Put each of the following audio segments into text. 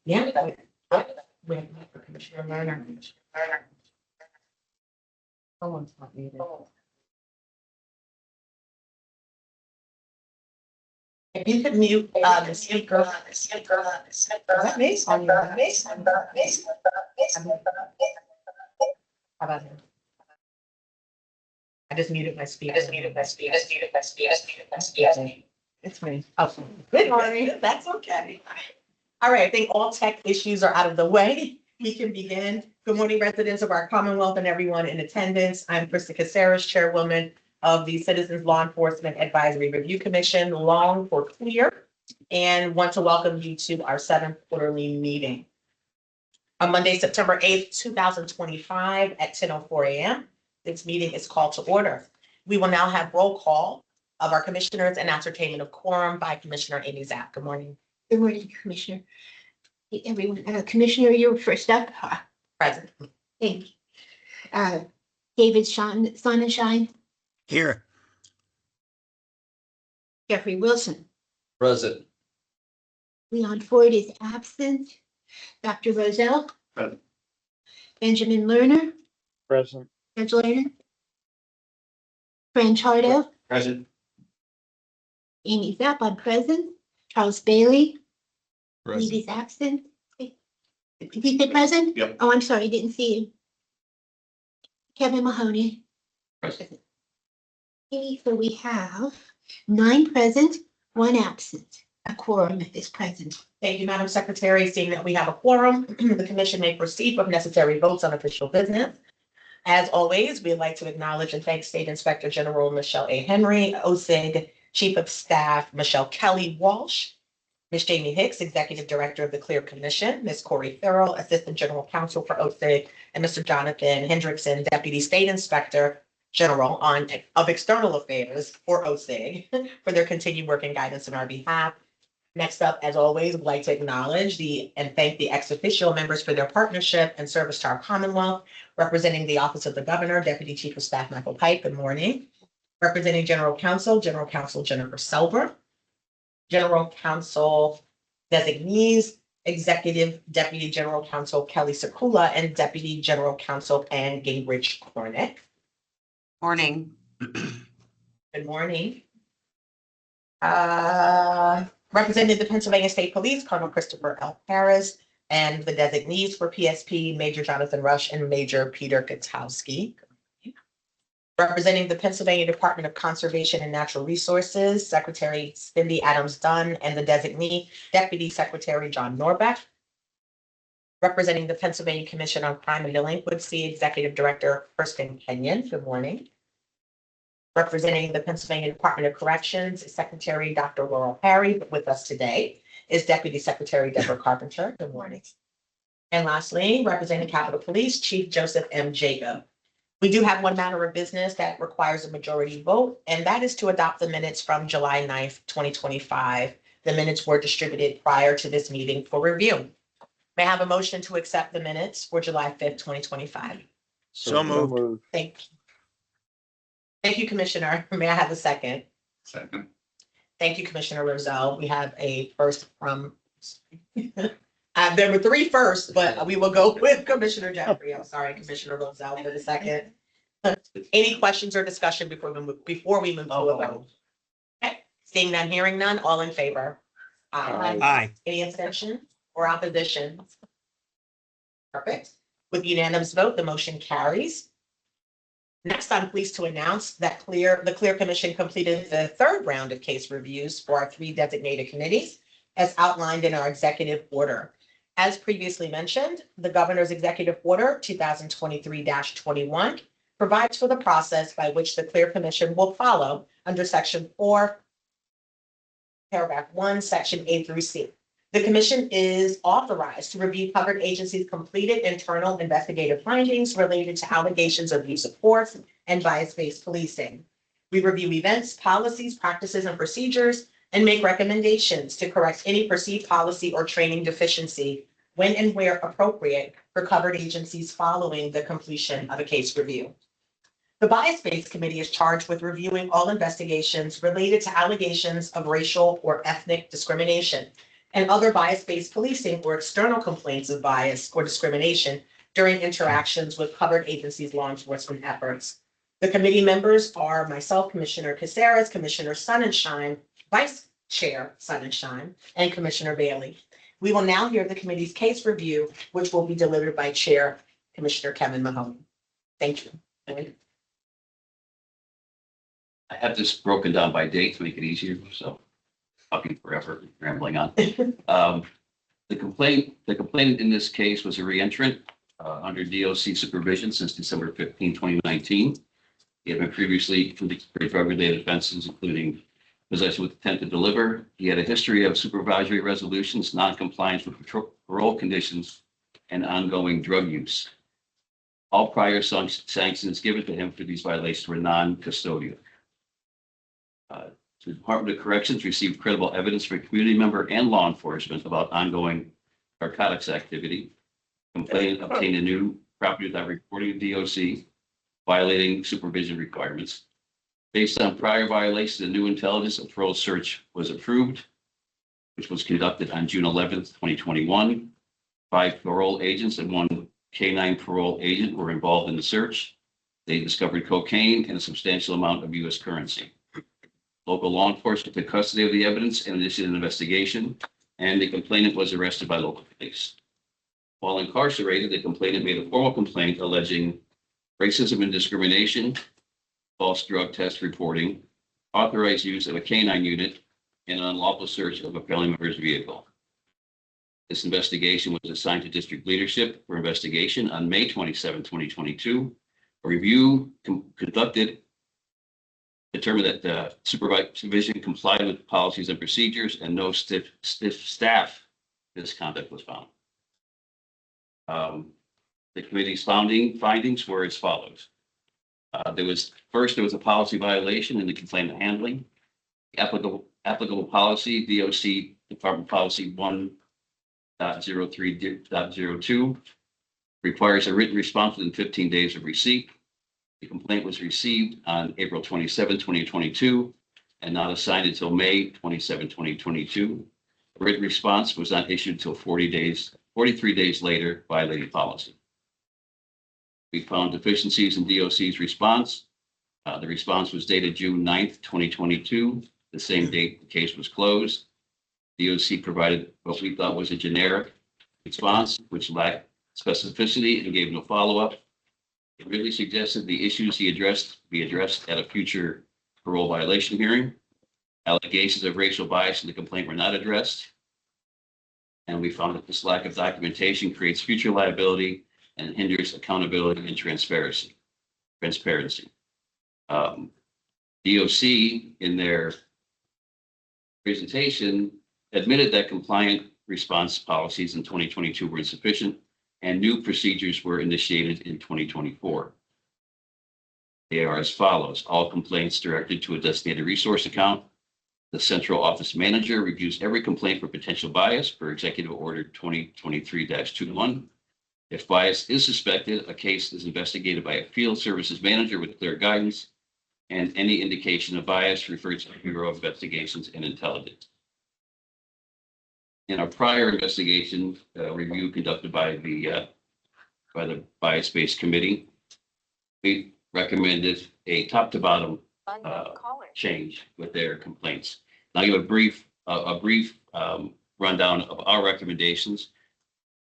Yeah. We have Commissioner Lerner. Someone's not muted. If you could mute the speaker. Is that me? On your face? How about him? I just muted my speaker. It's me. Oh, good morning. That's okay. All right, I think all tech issues are out of the way. We can begin. Good morning, residents of our Commonwealth and everyone in attendance. I'm Krista Caceres, Chairwoman of the Citizens Law Enforcement Advisory Review Commission, long for clear, and want to welcome you to our 7th quarterly meeting. On Monday, September 8th, 2025 at 10:04 a.m., this meeting is called to order. We will now have roll call of our commissioners and ascertainment of quorum by Commissioner Amy Zapp. Good morning. Good morning, Commissioner. Hey, everyone, Commissioner, you're first up. Present. Thank you. David Sonnenschein, Here. Jeffrey Wilson, Present. Leon Ford is absent. Dr. Roselle. Present. Benjamin Lerner, Present. Judge Lerner. Fran Chardo, Present. Amy Zapp, I'm present. Charles Bailey, Present. He's absent. Did he say present? Yep. Oh, I'm sorry, I didn't see you. Kevin Mahoney. Present. Okay, so we have 9 present, 1 absent. A quorum is present. Thank you, Madam Secretary. Seeing that we have a quorum, the commission may proceed with necessary votes on official business. As always, we'd like to acknowledge and thank State Inspector General Michelle A. Henry, OSIG Chief of Staff Michelle Kelly Walsh, Ms. Jamie Hicks, Executive Director of the Clear Commission, Ms. Corey Farrell, Assistant General Counsel for OSIG, and Mr. Jonathan Hendrickson, Deputy State Inspector General of External Affairs for OSIG, for their continued work and guidance on our behalf. Next up, as always, we'd like to acknowledge and thank the ex officio members for their partnership and service to our Commonwealth, representing the Office of the Governor, Deputy Chief of Staff Michael Pike. Good morning. Representing General Counsel Jennifer Selber, General Counsel designees, Executive Deputy General Counsel Kelly Sekula, and Deputy General Counsel Ann Gingrich Cornick. Morning. Good morning. Representing the Pennsylvania State Police, Colonel Christopher L. Harris, and the designees for PSP, Major Jonathan Rush and Major Peter Gutowski. Representing the Pennsylvania Department of Conservation and Natural Resources, Secretary Cindy Adams Dunn, and the designee, Deputy Secretary John Norbeck. Representing the Pennsylvania Commission on Crime and Delinquency, Executive Director Kirsten Kenyon. Good morning. Representing the Pennsylvania Department of Corrections, Secretary Dr. Laurel Harry. With us today is Deputy Secretary Deborah Carpenter. Good morning. And lastly, representing Capitol Police, Chief Joseph M. Jacob. We do have one matter of business that requires a majority vote, and that is to adopt the minutes from July 9th, 2025. The minutes were distributed prior to this meeting for review. May I have a motion to accept the minutes for July 5th, 2025? So moved. Thank you. Thank you, Commissioner. May I have a second? Second. Thank you, Commissioner Roselle. We have a first from, there were 3 firsts, but we will go with Commissioner Jeffrey. I'm sorry, Commissioner Roselle for the second. Any questions or discussion before we move to a vote? Okay, seeing none, hearing none, all in favor? Aye. Any abstention or opposition? Perfect. With unanimous vote, the motion carries. Next, I'm pleased to announce that the Clear Commission completed the 3rd round of case reviews for our 3 designated committees, as outlined in our executive order. As previously mentioned, the Governor's Executive Order 2023-21 provides for the process by which the Clear Commission will follow under Section 4, Paragraph 1, Section A through C. The Commission is authorized to review covered agencies' completed internal investigative findings related to allegations of use of force and bias-based policing. We review events, policies, practices, and procedures, and make recommendations to correct any perceived policy or training deficiency when and where appropriate for covered agencies following the completion of a case review. The Bias-Based Committee is charged with reviewing all investigations related to allegations of racial or ethnic discrimination and other bias-based policing or external complaints of bias or discrimination during interactions with covered agencies' law enforcement efforts. The committee members are myself, Commissioner Caceres, Commissioner Sonnenschein, Vice Chair Sonnenschein, and Commissioner Bailey. We will now hear the committee's case review, which will be delivered by Chair Commissioner Kevin Mahoney. Thank you. I have this broken down by date to make it easier, so talking forever, rambling on. The complainant in this case was a reentrant under DOC supervision since December 15, 2019. He had been previously convicted for drug-related offenses, including possession with intent to deliver. He had a history of supervisory resolutions, non-compliance with parole conditions, and ongoing drug use. All prior sanctions given to him for these violations were non-custodial. The Department of Corrections received credible evidence from a community member and law enforcement about ongoing narcotics activity. Complainant obtained a new property without reporting to DOC, violating supervision requirements. Based on prior violations, a new intelligence and parole search was approved, which was conducted on June 11th, 2021. 5 parole agents and 1 K-9 parole agent were involved in the search. They discovered cocaine and a substantial amount of U.S. currency. Local law enforcement took custody of the evidence and initiated an investigation, and the complainant was arrested by local police. While incarcerated, the complainant made a formal complaint alleging racism and discrimination, false drug test reporting, authorized use of a K-9 unit, and an unlawful search of a family member's vehicle. This investigation was assigned to district leadership for investigation on May 27, 2022. A review conducted determined that the supervision complied with policies and procedures, and no stiff staff misconduct was found. The committee's findings were as follows. There was a policy violation in the complainant handling. Applicable policy, DOC Department Policy 1.03.02 requires a written response within 15 days of receipt. The complaint was received on April 27, 2022, and not assigned until May 27, 2022. A written response was not issued until 43 days later, violating policy. We found deficiencies in DOC's response. The response was dated June 9th, 2022, the same date the case was closed. DOC provided what we thought was a generic response, which lacked specificity and gave no follow-up. It really suggested the issues he addressed be addressed at a future parole violation hearing. Allegations of racial bias in the complaint were not addressed. And we found that this lack of documentation creates future liability and hinders accountability and transparency. DOC, in their presentation, admitted that compliant response policies in 2022 were insufficient, and new procedures were initiated in 2024. They are as follows. All complaints directed to a designated resource account. The central office manager reviews every complaint for potential bias per Executive Order 2023-21. If bias is suspected, a case is investigated by a field services manager with clear guidance, and any indication of bias referred to the Bureau of Investigations and Intelligence. In our prior investigation review conducted by the bias-based committee, we recommended a top-to-bottom change with their complaints. Now, I'll give a brief rundown of our recommendations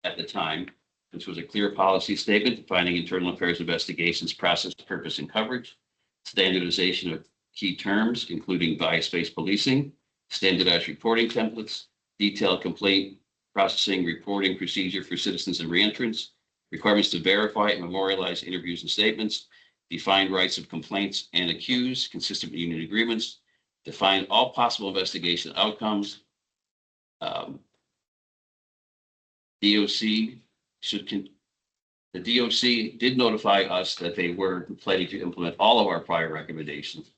at the time. This was a clear policy statement defining internal affairs investigations, process, purpose, and coverage, standardization of key terms, including bias-based policing, standardized reporting templates, detailed complaint processing reporting procedure for citizens and reentrants, requirements to verify and memorialize interviews and statements, define rights of complaints and accused, consistent with union agreements, define all possible investigation outcomes. The DOC did notify us that they were planning to implement all of our prior recommendations.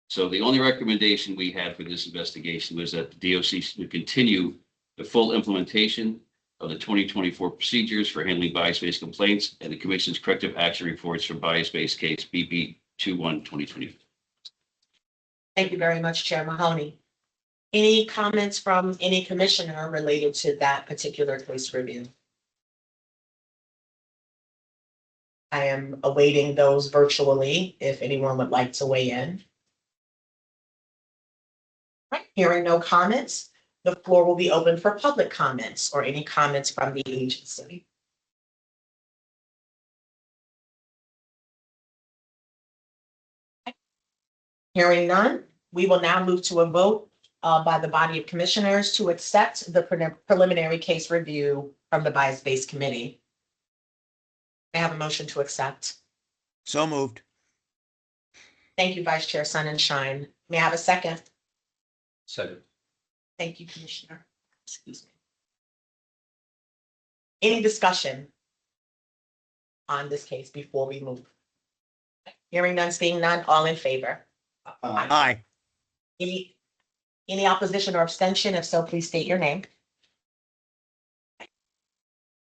So the only recommendation we had for this investigation was that the DOC would continue the full implementation of the 2024 procedures for handling bias-based complaints and the Commission's corrective action reports for bias-based case BB 21-2020. Thank you very much, Chair Mahoney. Any comments from any commissioner related to that particular case review? I am awaiting those virtually if anyone would like to weigh in. Right, hearing no comments, the floor will be open for public comments or any comments from the agency. Hearing none, we will now move to a vote by the body of commissioners to accept the preliminary case review from the bias-based committee. May I have a motion to accept? So moved. Thank you, Vice Chair Sunshine. May I have a second? Second. Thank you, Commissioner. Excuse me. Any discussion on this case before we move? Hearing none, seeing none, all in favor? Aye. Any opposition or abstention? If so, please state your name.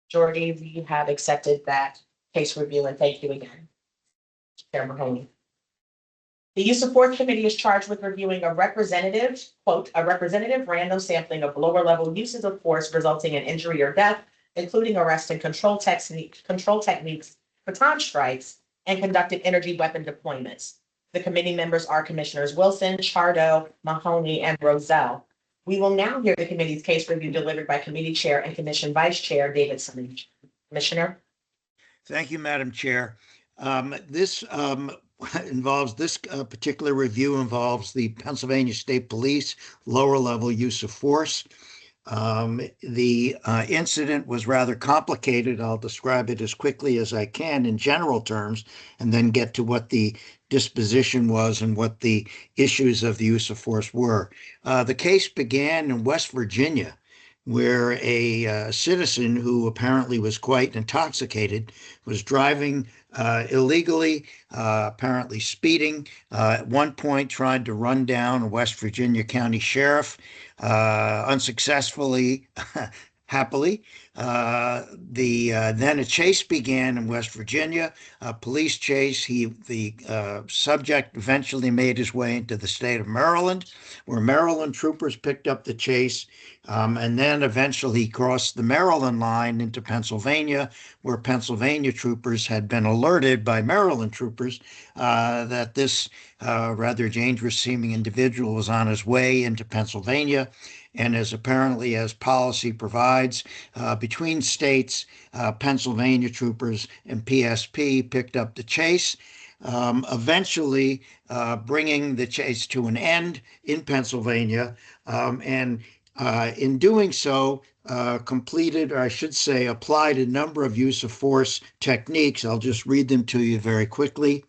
Majority of you have accepted that case review, and thank you again, Chair Mahoney. The Use of Force Committee is charged with reviewing a representative, quote, a representative random sampling of lower level uses of force resulting in injury or death, including arrest and control techniques, baton strikes, and conducted energy weapon deployments. The committee members are Commissioners Wilson, Chardo, Mahoney, and Roselle. We will now hear the committee's case review delivered by Committee Chair and Commission Vice Chair Davidson. Commissioner. Thank you, Madam Chair. This particular review involves the Pennsylvania State Police lower level use of force. The incident was rather complicated. I'll describe it as quickly as I can in general terms, and then get to what the disposition was and what the issues of the use of force were. The case began in West Virginia, where a citizen who apparently was quite intoxicated was driving illegally, apparently speeding. At one point tried to run down a West Virginia County Sheriff, unsuccessfully, happily. Then a chase began in West Virginia, a police chase. The subject eventually made his way into the state of Maryland, where Maryland troopers picked up the chase, and then eventually crossed the Maryland line into Pennsylvania, where Pennsylvania troopers had been alerted by Maryland troopers that this rather dangerous seeming individual was on his way into Pennsylvania. And as apparently as policy provides, between states, Pennsylvania troopers and PSP picked up the chase, eventually bringing the chase to an end in Pennsylvania. And in doing so, completed, or I should say, applied a number of use of force techniques. I'll just read them to you very quickly.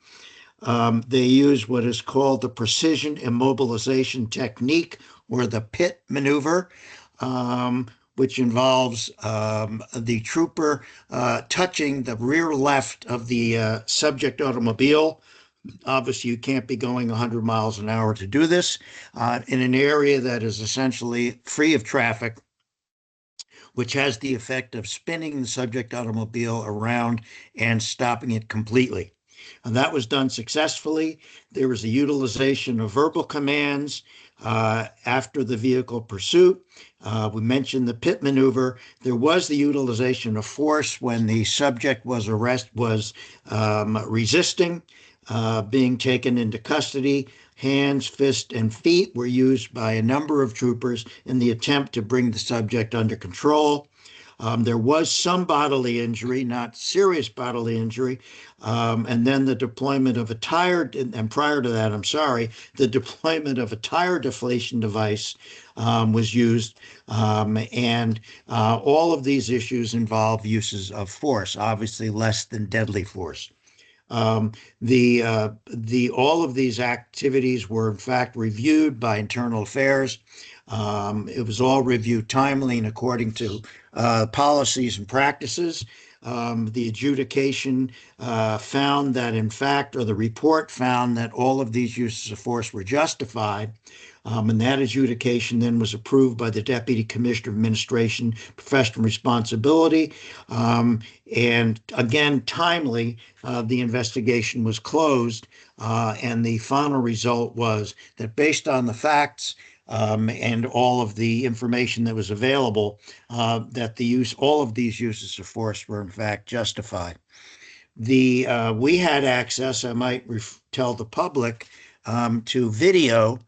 They use what is called the precision immobilization technique, or the pit maneuver, which involves the trooper touching the rear left of the subject automobile. Obviously, you can't be going 100 miles an hour to do this in an area that is essentially free of traffic, which has the effect of spinning the subject automobile around and stopping it completely. And that was done successfully. There was a utilization of verbal commands after the vehicle pursuit. We mentioned the pit maneuver. There was the utilization of force when the subject was resisting, being taken into custody. Hands, fists, and feet were used by a number of troopers in the attempt to bring the subject under control. There was some bodily injury, not serious bodily injury, and then the deployment of a tire, and prior to that, the deployment of a tire deflation device was used, and all of these issues involve uses of force, obviously less than deadly force. All of these activities were in fact reviewed by Internal Affairs. It was all reviewed timely and according to policies and practices. The adjudication found that in fact, or the report found that all of these uses of force were justified. And that adjudication then was approved by the Deputy Commissioner of Administration, Professional Responsibility. And again, timely, the investigation was closed. And the final result was that based on the facts and all of the information that was available, that all of these uses of force were in fact justified. We had access, I might tell the public, to video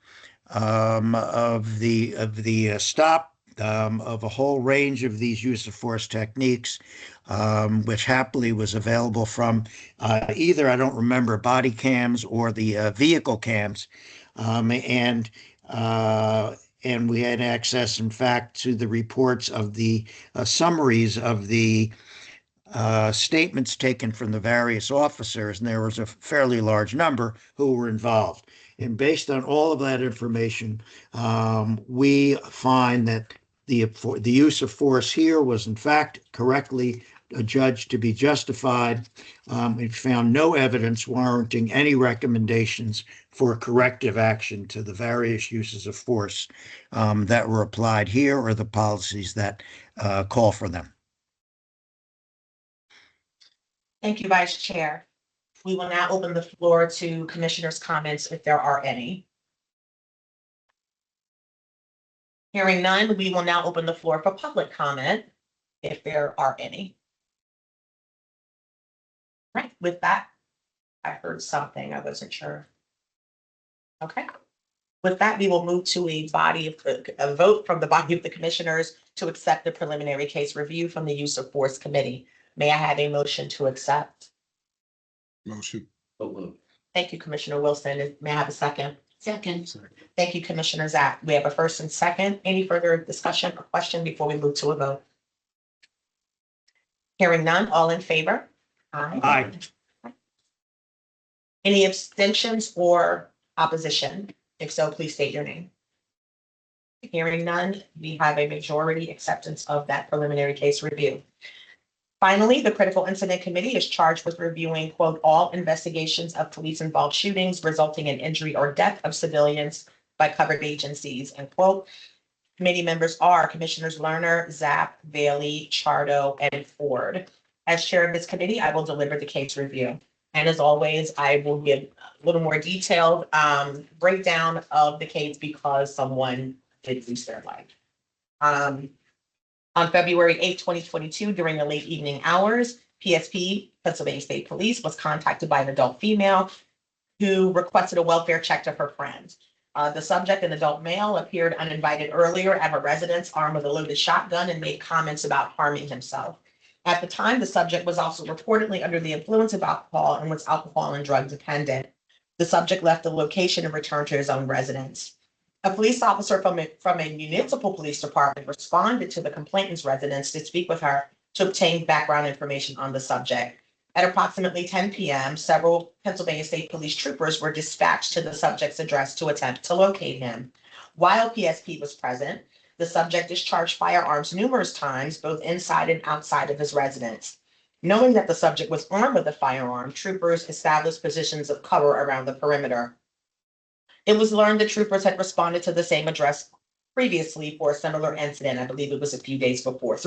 of the stop of a whole range of these use of force techniques, which happily was available from either, I don't remember, body cams or the vehicle cams, and we had access, in fact, to the reports of the summaries of the statements taken from the various officers, and there was a fairly large number who were involved. And based on all of that information, we find that the use of force here was in fact correctly judged to be justified. We found no evidence warranting any recommendations for corrective action to the various uses of force that were applied here or the policies that call for them. Thank you, Vice Chair. We will now open the floor to commissioners' comments if there are any. Hearing none, we will now open the floor for public comment if there are any. Right, with that, I heard something, I wasn't sure. Okay. With that, we will move to a vote from the body of the commissioners to accept the preliminary case review from the Use of Force Committee. May I have a motion to accept? Motion. Thank you, Commissioner Wilson. May I have a second? Second. Thank you, Commissioner Zapp. We have a first and second. Any further discussion or question before we move to a vote? Hearing none, all in favor? Aye. Any abstentions or opposition? If so, please state your name. Hearing none, we have a majority acceptance of that preliminary case review. Finally, the Critical Incident Committee is charged with reviewing, quote, all investigations of police-involved shootings resulting in injury or death of civilians by covered agencies, end quote. Committee members are Commissioners Lerner, Zapp, Bailey, Chardo, and Ford. As chair of this committee, I will deliver the case review. And as always, I will give a little more detailed breakdown of the case because someone did lose their life. On February 8, 2022, during the late evening hours, PSP, Pennsylvania State Police, was contacted by an adult female who requested a welfare check to her friend. The subject, an adult male, appeared uninvited earlier at her residence armed with a loaded shotgun and made comments about harming himself. At the time, the subject was also reportedly under the influence of alcohol and was alcohol and drug dependent. The subject left the location and returned to his own residence. A police officer from a municipal police department responded to the complainant's residence to speak with her to obtain background information on the subject. At approximately 10 p.m., several Pennsylvania State Police troopers were dispatched to the subject's address to attempt to locate him. While PSP was present, the subject discharged firearms numerous times, both inside and outside of his residence. Knowing that the subject was armed with a firearm, troopers established positions of cover around the perimeter. It was learned that troopers had responded to the same address previously for a similar incident. I believe it was 3 days before,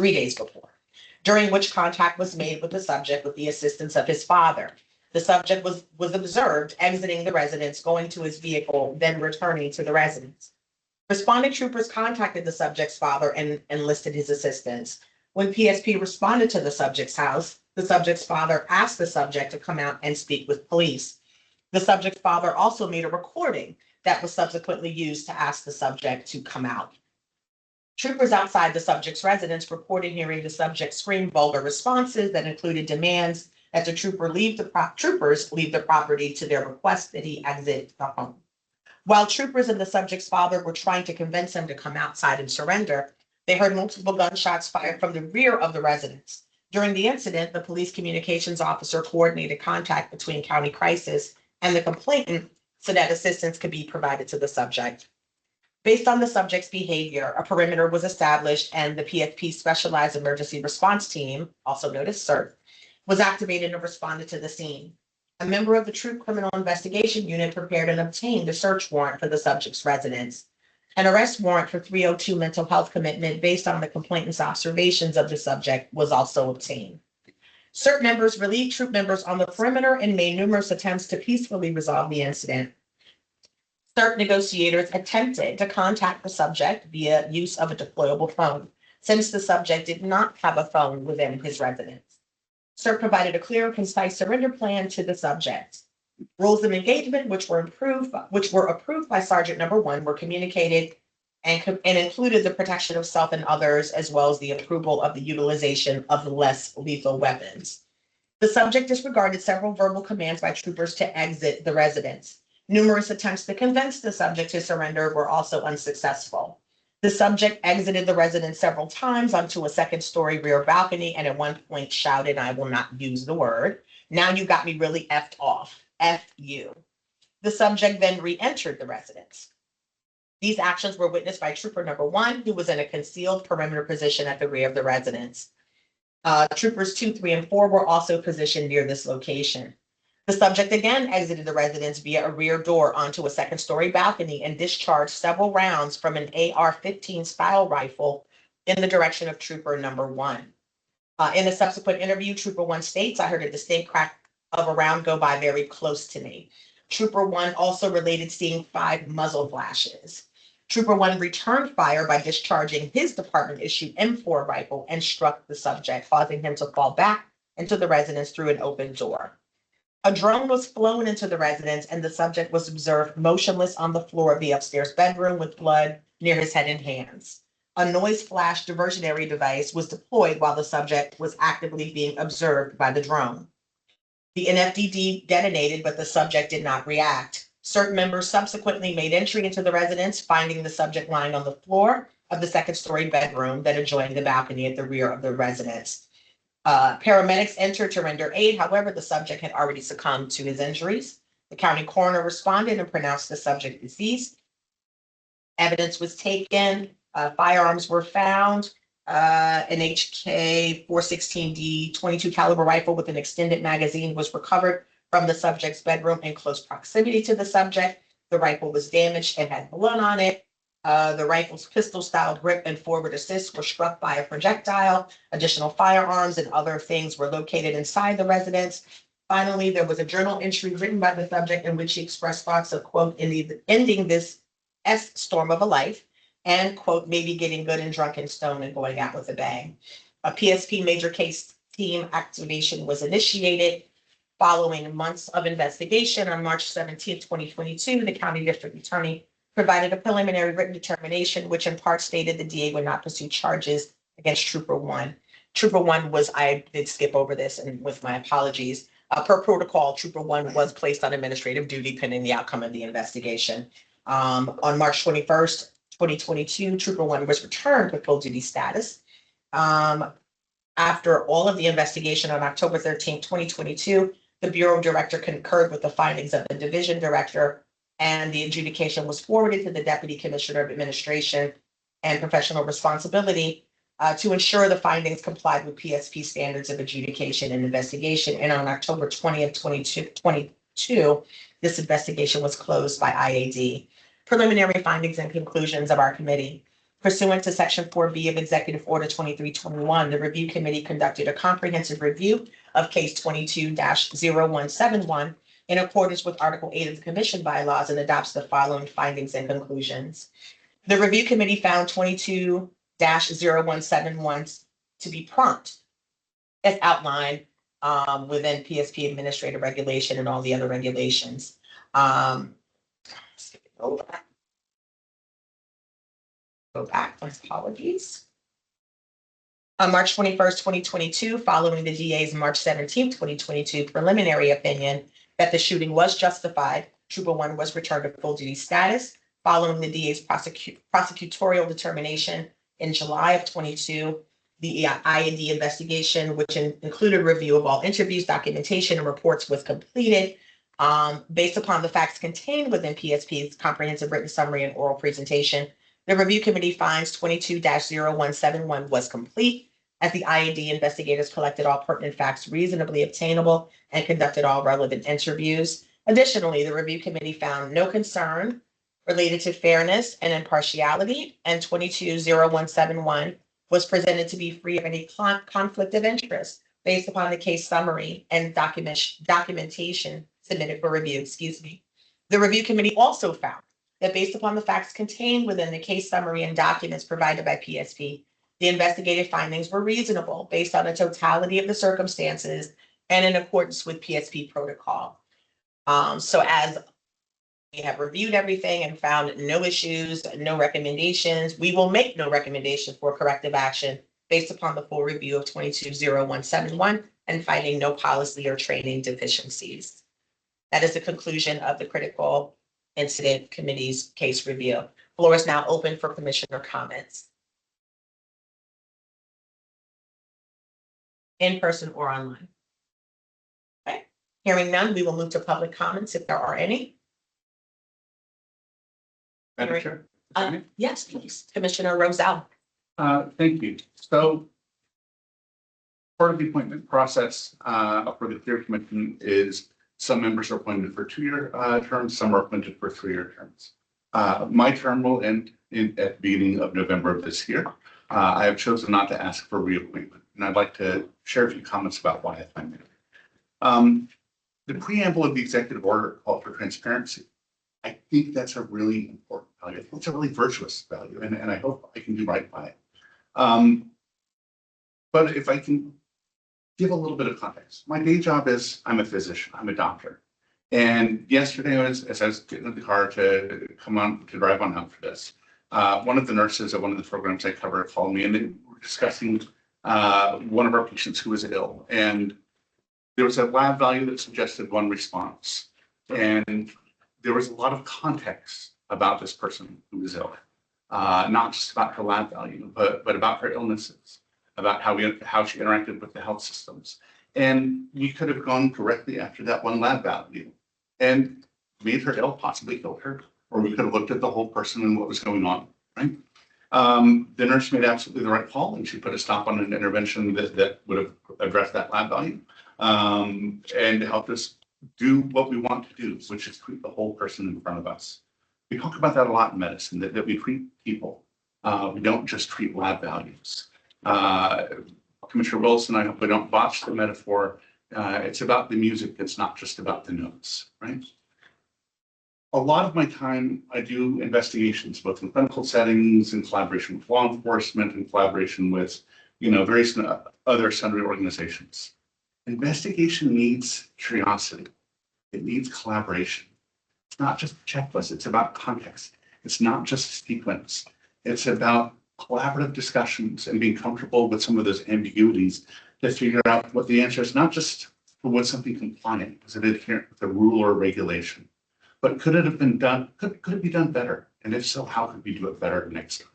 during which contact was made with the subject with the assistance of his father. The subject was observed exiting the residence, going to his vehicle, then returning to the residence. Responding troopers contacted the subject's father and enlisted his assistance. When PSP responded to the subject's house, the subject's father asked the subject to come out and speak with police. The subject's father also made a recording that was subsequently used to ask the subject to come out. Troopers outside the subject's residence reported hearing the subject scream vulgar responses that included demands that the troopers leave the property to their request that he exit the home. While troopers and the subject's father were trying to convince him to come outside and surrender, they heard multiple gunshots fired from the rear of the residence. During the incident, the police communications officer coordinated contact between County Crisis and the complainant so that assistance could be provided to the subject. Based on the subject's behavior, a perimeter was established and the PSP Specialized Emergency Response Team, also known as CERT, was activated and responded to the scene. A member of the Troop Criminal Investigation Unit prepared and obtained a search warrant for the subject's residence. An arrest warrant for 302 mental health commitment based on the complainant's observations of the subject was also obtained. CERT members relieved troop members on the perimeter and made numerous attempts to peacefully resolve the incident. Certain negotiators attempted to contact the subject via use of a deployable phone, since the subject did not have a phone within his residence. CERT provided a clear and concise surrender plan to the subject. Rules of engagement, which were approved by Sergeant Number 1, were communicated and included the protection of self and others, as well as the approval of the utilization of less lethal weapons. The subject disregarded several verbal commands by troopers to exit the residence. Numerous attempts to convince the subject to surrender were also unsuccessful. The subject exited the residence several times onto a second-story rear balcony and at one point shouted, I will not use the word, "Now you got me really effed off. F you." The subject then re-entered the residence. These actions were witnessed by Trooper Number 1, who was in a concealed perimeter position at the rear of the residence. Troopers 2, 3, and 4 were also positioned near this location. The subject again exited the residence via a rear door onto a second-story balcony and discharged several rounds from an AR-15 style rifle in the direction of Trooper Number 1. In a subsequent interview, Trooper 1 states, I heard a distinct crack of a round go by very close to me. Trooper 1 also related seeing 5 muzzle flashes. Trooper 1 returned fire by discharging his department-issued M4 rifle and struck the subject, causing him to fall back into the residence through an open door. A drone was flown into the residence and the subject was observed motionless on the floor of the upstairs bedroom with blood near his head and hands. A noise flash diversionary device was deployed while the subject was actively being observed by the drone. The NFDD detonated, but the subject did not react. Certain members subsequently made entry into the residence, finding the subject lying on the floor of the second-story bedroom that adjoined the balcony at the rear of the residence. Paramedics entered to render aid. However, the subject had already succumbed to his injuries. The county coroner responded and pronounced the subject deceased. Evidence was taken. Firearms were found. An HK 416D 22 caliber rifle with an extended magazine was recovered from the subject's bedroom in close proximity to the subject. The rifle was damaged and had blood on it. The rifle's pistol-style grip and forward assist were struck by a projectile. Additional firearms and other things were located inside the residence. Finally, there was a journal entry written by the subject in which he expressed thoughts of, quote, ending this storm of a life, and, quote, maybe getting good and drunk and stoned and going out with a bang. A PSP major case team activation was initiated. Following months of investigation, on March 17, 2022, the county district attorney provided a preliminary written determination, which in part stated the DA would not pursue charges against Trooper 1. Trooper 1 was, I did skip over this and with my apologies, per protocol, Trooper 1 was placed on administrative duty pending the outcome of the investigation. On March 21st, 2022, Trooper 1 was returned with full duty status. After all of the investigation on October 13, 2022, the Bureau Director concurred with the findings of the Division Director, and the adjudication was forwarded to the Deputy Commissioner of Administration and Professional Responsibility to ensure the findings complied with PSP standards of adjudication and investigation. And on October 20th, 2022, this investigation was closed by IAD. Preliminary findings and conclusions of our committee. Pursuant to Section 4B of Executive Order 2321, the Review Committee conducted a comprehensive review of Case 22-0171 in accordance with Article 8 of the Commission bylaws and adopts the following findings and conclusions. The Review Committee found 22-0171 to be prompt, as outlined within PSP Administrative Regulation and all the other regulations. Go back, apologies. On March 21st, 2022, following the DA's March 17th, 2022 preliminary opinion that the shooting was justified, Trooper 1 was returned to full duty status. Following the DA's prosecutorial determination in July of 22, the IAD investigation, which included review of all interviews, documentation, and reports, was completed. Based upon the facts contained within PSP's comprehensive written summary and oral presentation, the Review Committee finds 22-0171 was complete, as the IAD investigators collected all pertinent facts reasonably obtainable and conducted all relevant interviews. Additionally, the Review Committee found no concern related to fairness and impartiality, and 22-0171 was presented to be free of any conflict of interest based upon the case summary and documentation submitted for review. The Review Committee also found that based upon the facts contained within the case summary and documents provided by PSP, the investigative findings were reasonable based on the totality of the circumstances and in accordance with PSP protocol. So as we have reviewed everything and found no issues, no recommendations, we will make no recommendation for corrective action based upon the full review of 22-0171 and finding no policy or training deficiencies. That is the conclusion of the Critical Incident Committee's case review. Floor is now open for commissioner comments. In person or online. Okay, hearing none, we will move to public comments if there are any. Madam Chair? if I may? Yes, please, Commissioner Roselle. Thank you. So part of the appointment process for the Clear Commission is some members are appointed for 2-year terms, some are appointed for 3-year terms. My term will end at the beginning of November of this year. I have chosen not to ask for reappointment, and I'd like to share a few comments about why I find that. The preamble of the executive order called for transparency. I think that's a really important value. I think it's a really virtuous value, and I hope I can do right by it. But if I can give a little bit of context, my day job is I'm a physician, I'm a doctor. And yesterday, as I was getting in the car to come on to drive on out for this, one of the nurses at one of the programs I cover called me and they were discussing one of our patients who was ill. And there was a lab value that suggested one response. And there was a lot of context about this person who was ill, not just about her lab value, but about her illnesses, about how she interacted with the health systems. And we could have gone directly after that one lab value and made her ill, possibly killed her, or we could have looked at the whole person and what was going on, right? The nurse made absolutely the right call, and she put a stop on an intervention that would have addressed that lab value and helped us do what we want to do, which is treat the whole person in front of us. We talk about that a lot in medicine, that we treat people. We don't just treat lab values. Commissioner Wilson, I hope we don't botch the metaphor. It's about the music. It's not just about the notes, right? A lot of my time, I do investigations, both in clinical settings, in collaboration with law enforcement, in collaboration with, various other sundry organizations. Investigation needs curiosity. It needs collaboration. It's not just a checklist. It's about context. It's not just a sequence. It's about collaborative discussions and being comfortable with some of those ambiguities to figure out what the answer is, not just for what's something compliant, is it adherent with a rule or regulation, but could it have been done, could it be done better? And if so, how could we do it better next time?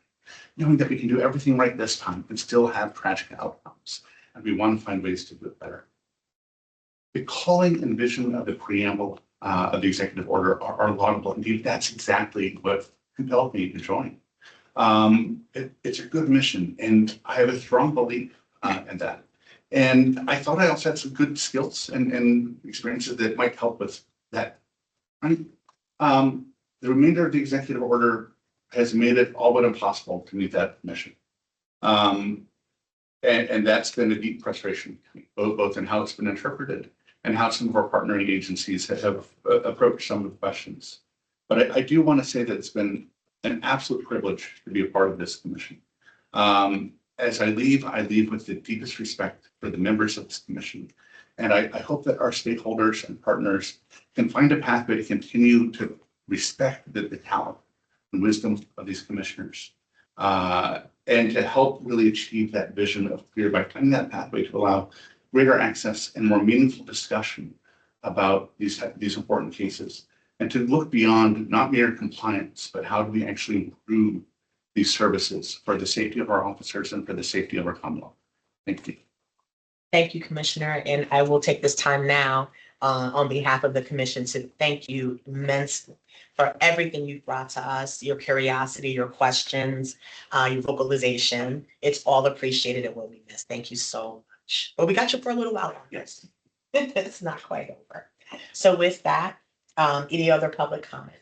Knowing that we can do everything right this time and still have tragic outcomes, and we want to find ways to do it better. The calling and vision of the preamble of the executive order are laudable. Indeed, that's exactly what compelled me to join. It's a good mission, and I have a strong belief in that. And I thought I also had some good skills and experiences that might help with that. Right? The remainder of the executive order has made it all but impossible to meet that mission. And that's been a deep frustration, both in how it's been interpreted and how some of our partnering agencies have approached some of the questions. But I do want to say that it's been an absolute privilege to be a part of this commission. As I leave with the deepest respect for the members of this commission. And I hope that our stakeholders and partners can find a pathway to continue to respect the talent and wisdom of these commissioners and to help really achieve that vision of CLEAR by finding that pathway to allow greater access and more meaningful discussion about these important cases, and to look beyond not mere compliance, but how do we actually improve these services for the safety of our officers and for the safety of our Commonwealth. Thank you. Thank you, Commissioner. And I will take this time now on behalf of the commission to thank you immensely for everything you've brought to us, your curiosity, your questions, your vocalization. It's all appreciated and will be missed. Thank you so much. But we got you for a little while. Yes. It's not quite over. So with that, any other public comment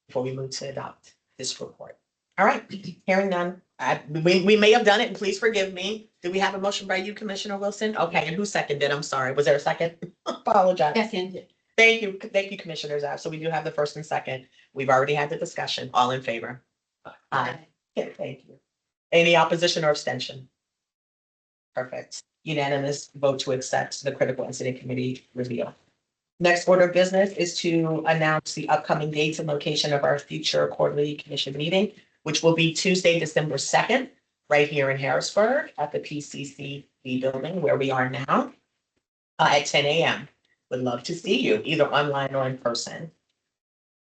before we move to adopt this report? All right, hearing none. We may have done it, and please forgive me. Did we have a motion by you, Commissioner Wilson? Okay, and who seconded? I'm sorry. Was there a second? Apologize. Second. Thank you, Commissioners. So we do have the first and second. We've already had the discussion. All in favor? Aye. Yeah, thank you. Any opposition or abstention? Perfect. Unanimous vote to accept the critical incident committee review. Next order of business is to announce the upcoming dates and location of our future quarterly commission meeting, which will be Tuesday, December 2nd, right here in Harrisburg at the PCCB building where we are now at 10 a.m. Would love to see you either online or in person.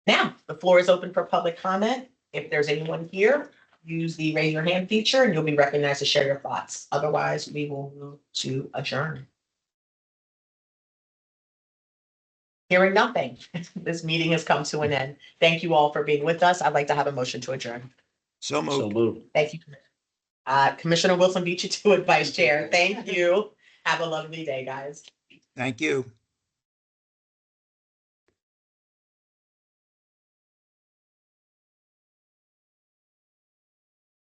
Now, the floor is open for public comment. If there's anyone here, use the raise your hand feature and you'll be recognized to share your thoughts. Otherwise, we will move to adjourn. Hearing nothing, this meeting has come to an end. Thank you all for being with us. I'd like to have a motion to adjourn. So moved. Thank you. Commissioner Wilson beat you to it, Vice Chair. Thank you. Have a lovely day, guys. Thank you.